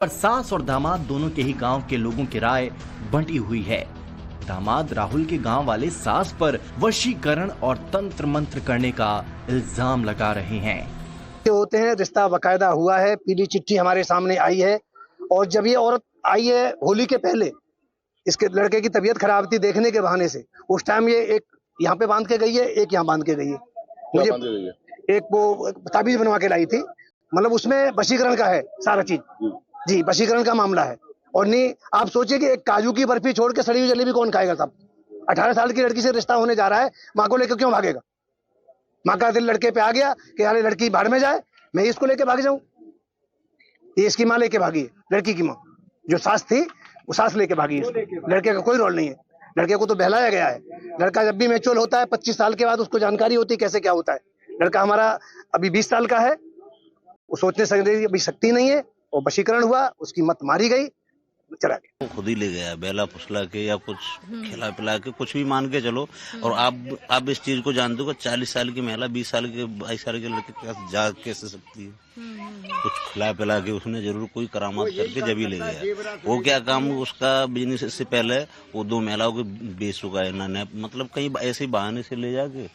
पर सास और दामाद दोनों के ही गांव के लोगों की राय बंटी हुई है। दामाद राहुल के गांव वाले सास पर वशीकरण और तंत्र मंत्र करने का इल्जाम लगा रहे हैं। होते हैं, रिश्ता बकायदा हुआ है, पीली चिट्ठी हमारे सामने आई है। और जब ये औरत आई है होली के पहले, इसके लड़के की तबीयत खराब थी, देखने के बहाने से उस टाइम ये एक यहाँ पे बांध के गई है, एक यहाँ बांध के गई है। मुझे एक वो ताबीज बनवा के लाई थी, मतलब उसमें वशीकरण का है सारा चीज जी, वशीकरण का मामला है। और नहीं, आप सोचिए कि एक काजू की बर्फी छोड़ के सड़ी हुई जलेबी कौन खाएगा साहब? 18 साल की लड़की से रिश्ता होने जा रहा है, माँ को लेकर क्यों भागेगा? माँ का दिल लड़के पे आ गया कि यार लड़की भाड़ में जाए, मैं इसको लेके भाग जाऊं। ये इसकी माँ लेके भागी है, लड़की की माँ जो सास थी वो सास लेके भागी है। लड़के का कोई रोल नहीं है, लड़के को तो बहलाया गया है। लड़का जब भी मैच्योर होता है 25 साल के बाद उसको जानकारी होती है कैसे क्या होता है। लड़का हमारा अभी 20 साल का है, वो सोचने समझने अभी शक्ति नहीं है, और वशीकरण हुआ, उसकी मत मारी गई, चला गया। खुद ही ले गया, बेला फुसला के या कुछ खिला पिला के, कुछ भी मान के चलो। और आप इस चीज को जानते हो कि 40 साल की महिला 20 साल के 22 साल के लड़के के पास जा कैसे सकती है? कुछ खिला पिला के उसने जरूर कोई करामात करके जब ही ले गया। वो क्या काम उसका बिजनेस, इससे पहले वो 2 महिलाओं के बेच चुका है ना, मतलब कहीं ऐसे बहाने से ले जाके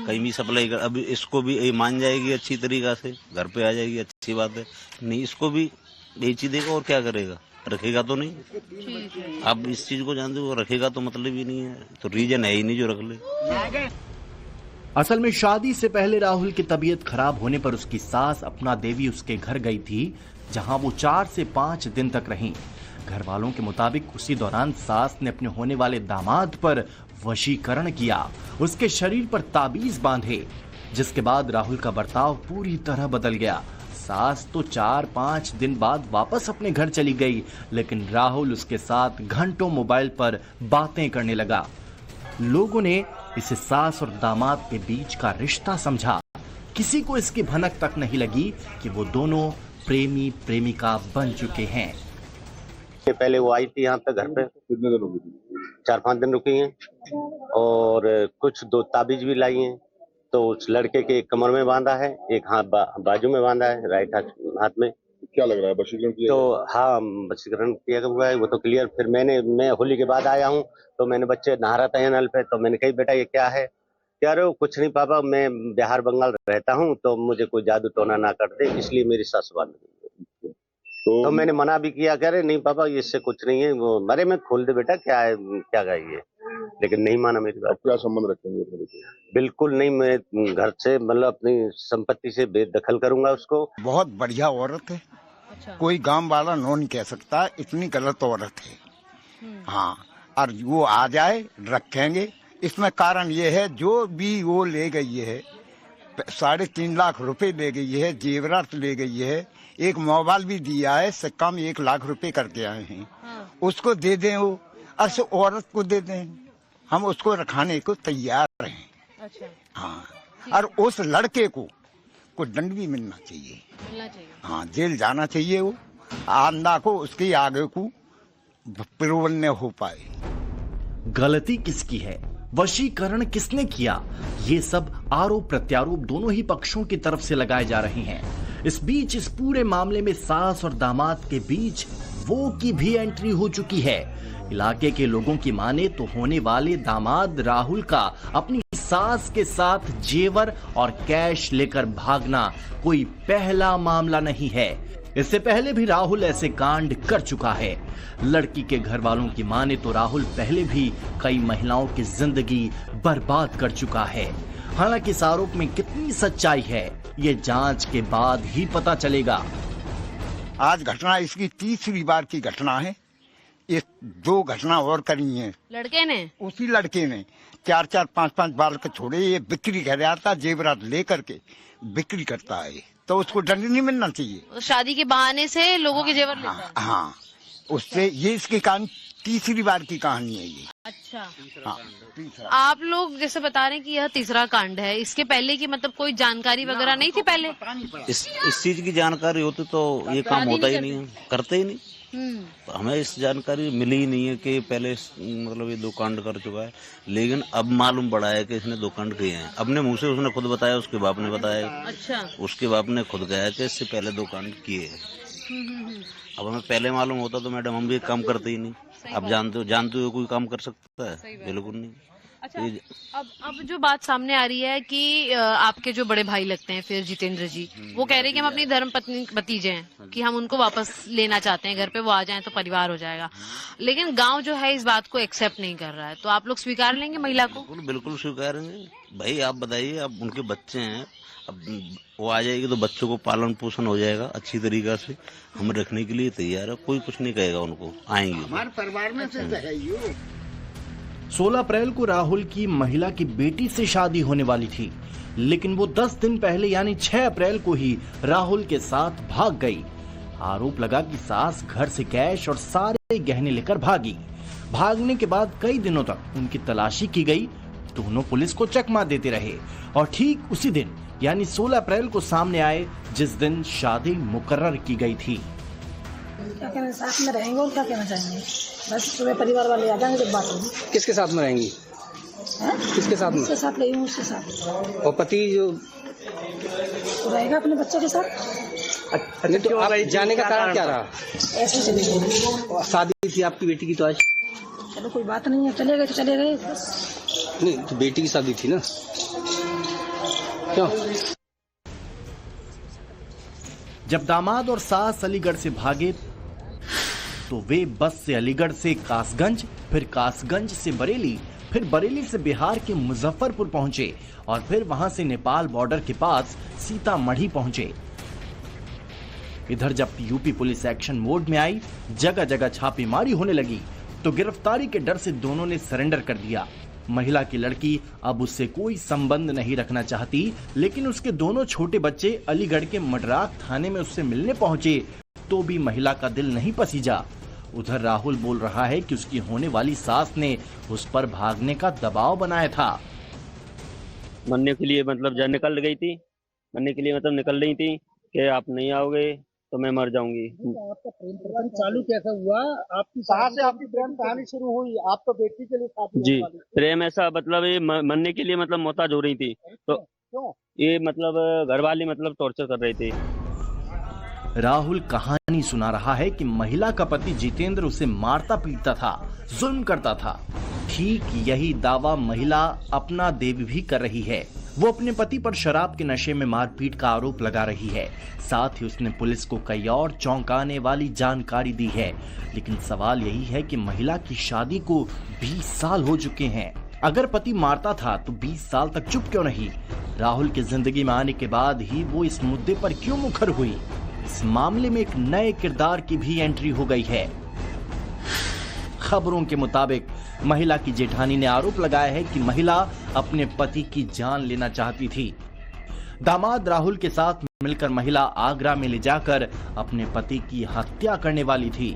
कहीं भी सप्लाई कर। अभी इसको भी मान जाएगी अच्छी तरीका से, घर पे आ जाएगी, अच्छी बात है। नहीं, इसको भी बेच ही देगा और क्या करेगा, रखेगा तो नहीं। आप इस चीज को जानते हो, रखेगा तो मतलब ही नहीं है, तो रीजन है ही नहीं जो रख ले। असल में शादी से पहले राहुल की तबीयत खराब होने पर उसकी सास अपना देवी उसके घर गई थी, जहां वो 4 से 5 दिन तक रहीं। घर वालों के मुताबिक उसी दौरान सास ने अपने होने वाले दामाद पर वशीकरण किया, उसके शरीर पर ताबीज बांधे, जिसके बाद राहुल का बर्ताव पूरी तरह बदल गया। सास तो 4-5 दिन बाद वापस अपने घर चली गई, लेकिन राहुल उसके साथ घंटों मोबाइल पर बातें करने लगा। लोगों ने इसे सास और दामाद के बीच का रिश्ता समझा। किसी को इसकी भनक तक नहीं लगी कि वो दोनों प्रेमी प्रेमिका बन चुके हैं। पहले वो आई थी यहाँ पे घर पे, कितने दिन रुकी थी? 4-5 दिन रुकी हैं, और कुछ 2 ताबीज भी लाई हैं। तो उस लड़के के एक कमर में बांधा है, एक हाथ बाजू में बांधा है, राइट हाथ में। क्या लग रहा है, वशीकरण किया? तो हाँ, वशीकरण किया हुआ है, वो तो क्लियर। फिर मैं होली के बाद आया हूँ, तो मैंने बच्चे नहा रहा था नल पे, तो मैंने कही बेटा ये क्या है? कह रहे हो कुछ नहीं पापा, मैं बिहार बंगाल रहता हूँ, तो मुझे कोई जादू टोना ना कर दे, इसलिए मेरी सास बांध दी। तो मैंने मना भी किया, कह रहे नहीं पापा इससे कुछ नहीं है, वो मरे में खोल दे बेटा, क्या है क्या गई है, लेकिन नहीं माना मेरी बात। क्या संबंध रखेंगे? बिल्कुल नहीं, मैं घर से मतलब अपनी संपत्ति से बेदखल करूंगा उसको। बहुत बढ़िया औरत है। अच्छा। कोई गांव वाला नो नहीं कह सकता, इतनी गलत औरत है। हाँ, और वो आ जाए रखेंगे। इसमें कारण ये है, जो भी वो ले गई है 3.5 लाख रुपए ले गई है, जेवरात ले गई है, एक मोबाइल भी दिया है, सिक्का में 1 लाख रुपए करके आए हैं। हाँ। उसको दे दें, वो अर्श औरत को दे दें, हम उसको रखाने को तैयार हैं। अच्छा। हाँ, और उस लड़के को दंड भी मिलना चाहिए। हाँ, जेल जाना चाहिए। वो आंदा को उसके आगे को प्रबल न हो पाए। गलती किसकी है, वशीकरण किसने किया, ये सब आरोप प्रत्यारोप दोनों ही पक्षों की तरफ से लगाए जा रहे हैं। इस बीच इस पूरे मामले में सास और दामाद के बीच वो की भी एंट्री हो चुकी है। इलाके के लोगों की माने तो होने वाले दामाद राहुल का अपनी सास के साथ जेवर और कैश लेकर भागना कोई पहला मामला नहीं है। इससे पहले भी राहुल ऐसे कांड कर चुका है। लड़की के घर वालों की माने तो राहुल पहले भी कई महिलाओं की जिंदगी बर्बाद कर चुका है। हालांकि इस आरोप में कितनी सच्चाई है, ये जांच के बाद ही पता चलेगा। आज घटना इसकी 3री बार की घटना है। ये 2 घटना और करी हैं लड़के ने, उसी लड़के ने 4-4, 5-5 बार के छोड़े। ये बिक्री कर आता, जेवरात लेकर के बिक्री करता है, तो उसको दंड नहीं मिलना चाहिए। शादी के बहाने से लोगों के जेवर लेता है। हाँ, उससे ये इसकी कहानी 3री बार की कहानी है ये। अच्छा। हाँ, आप लोग जैसे बता रहे हैं कि यह 3रा कांड है, इसके पहले की मतलब कोई जानकारी वगैरह नहीं थी पहले? इस चीज की जानकारी होती तो ये काम होता ही नहीं, करते ही नहीं। तो हमें इस जानकारी मिली ही नहीं है कि पहले मतलब ये 2 कांड कर चुका है। लेकिन अब मालूम पड़ा है कि इसने 2 कांड किए हैं। अपने मुंह से उसने खुद बताया, उसके बाप ने बताया। अच्छा। उसके बाप ने खुद कहा कि इससे पहले 2 कांड किए हैं। अब हमें पहले मालूम होता तो मैडम हम भी काम करते ही नहीं। अब जानते हो कोई काम कर सकता है? बिल्कुल नहीं। अच्छा, अब जो बात सामने आ रही है कि आपके जो बड़े भाई लगते हैं फिर जितेंद्र जी, वो कह रहे हैं कि हम अपनी धर्म पत्नी भतीजे हैं कि हम उनको वापस लेना चाहते हैं घर पे, वो आ जाएं तो परिवार हो जाएगा, लेकिन गांव जो है इस बात को एक्सेप्ट नहीं कर रहा है, तो आप लोग स्वीकार लेंगे महिला को? बिल्कुल स्वीकारेंगे भाई। आप बताइए, अब उनके बच्चे हैं, अब वो आ जाएगी तो बच्चों को पालन पोषण हो जाएगा अच्छी तरीका से। हम रखने के लिए तैयार है, कोई कुछ नहीं कहेगा उनको, आएंगे हमारे परिवार में से है ये। 16 अप्रैल को राहुल की महिला की बेटी से शादी होने वाली थी, लेकिन वो 10 दिन पहले यानी 6 अप्रैल को ही राहुल के साथ भाग गई। आरोप लगा कि सास घर से कैश और सारे गहने लेकर भागी। भागने के बाद कई दिनों तक उनकी तलाशी की गई। दोनों पुलिस को चकमा देते रहे और ठीक उसी दिन यानी 16 अप्रैल को सामने आए जिस दिन शादी मुकर्रर की गई थी। क्या कहना, साथ में रहेंगे और क्या कहना चाहेंगे? बस सुबह परिवार वाले आ जाएंगे जब बात होगी। किसके साथ में रहेंगी? किसके साथ में? उसके साथ रही हूँ, उसके साथ। और पति जो रहेगा अपने बच्चे के साथ। अच्छा, तो आप जाने का कारण क्या रहा? ऐसे चले गए। शादी थी आपकी बेटी की तो आज? चलो कोई बात नहीं है, चले गए तो चले गए बस। नहीं, तो बेटी की शादी थी ना, क्यों? जब दामाद और सास अलीगढ़ से भागे तो वे बस से अलीगढ़ से कासगंज, फिर कासगंज से बरेली, फिर बरेली से बिहार के मुजफ्फरपुर पहुंचे और फिर वहां से नेपाल बॉर्डर के पास सीतामढ़ी पहुंचे। इधर जब यूपी पुलिस एक्शन मोड में आई, जगह जगह छापेमारी होने लगी, तो गिरफ्तारी के डर से दोनों ने सरेंडर कर दिया। महिला की लड़की अब उससे कोई संबंध नहीं रखना चाहती, लेकिन उसके दोनों छोटे बच्चे अलीगढ़ के मडराक थाने में उससे मिलने पहुंचे तो भी महिला का दिल नहीं पसीजा। उधर राहुल बोल रहा है कि उसकी होने वाली सास ने उस पर भागने का दबाव बनाया था। मरने के लिए मतलब जब निकल गई थी, मरने के लिए मतलब निकल रही थी कि आप नहीं आओगे तो मैं मर जाऊंगी। आपका प्रेम प्रकरण चालू कैसा हुआ? आपकी सास से आपकी प्रेम कहानी शुरू हुई? आप तो बेटी के लिए शादी जी, प्रेम ऐसा मतलब ये मरने के लिए मतलब मोहताज हो रही थी, तो क्यों? ये मतलब घर वाले मतलब टॉर्चर कर रहे थे। राहुल कहानी सुना रहा है कि महिला का पति जितेंद्र उसे मारता पीटता था, जुल्म करता था। ठीक यही दावा महिला अपना देवी भी कर रही है। वो अपने पति पर शराब के नशे में मारपीट का आरोप लगा रही है। साथ ही उसने पुलिस को कई और चौंकाने वाली जानकारी दी है। लेकिन सवाल यही है कि महिला की शादी को 20 साल हो चुके हैं। अगर पति मारता था तो 20 साल तक चुप क्यों नहीं? राहुल की जिंदगी में आने के बाद ही वो इस मुद्दे पर क्यों मुखर हुई? इस मामले में एक नए किरदार की भी एंट्री हो गई है। खबरों के मुताबिक महिला की जेठानी ने आरोप लगाया है कि महिला अपने पति की जान लेना चाहती थी। दामाद राहुल के साथ मिलकर महिला आगरा में ले जाकर अपने पति की हत्या करने वाली थी।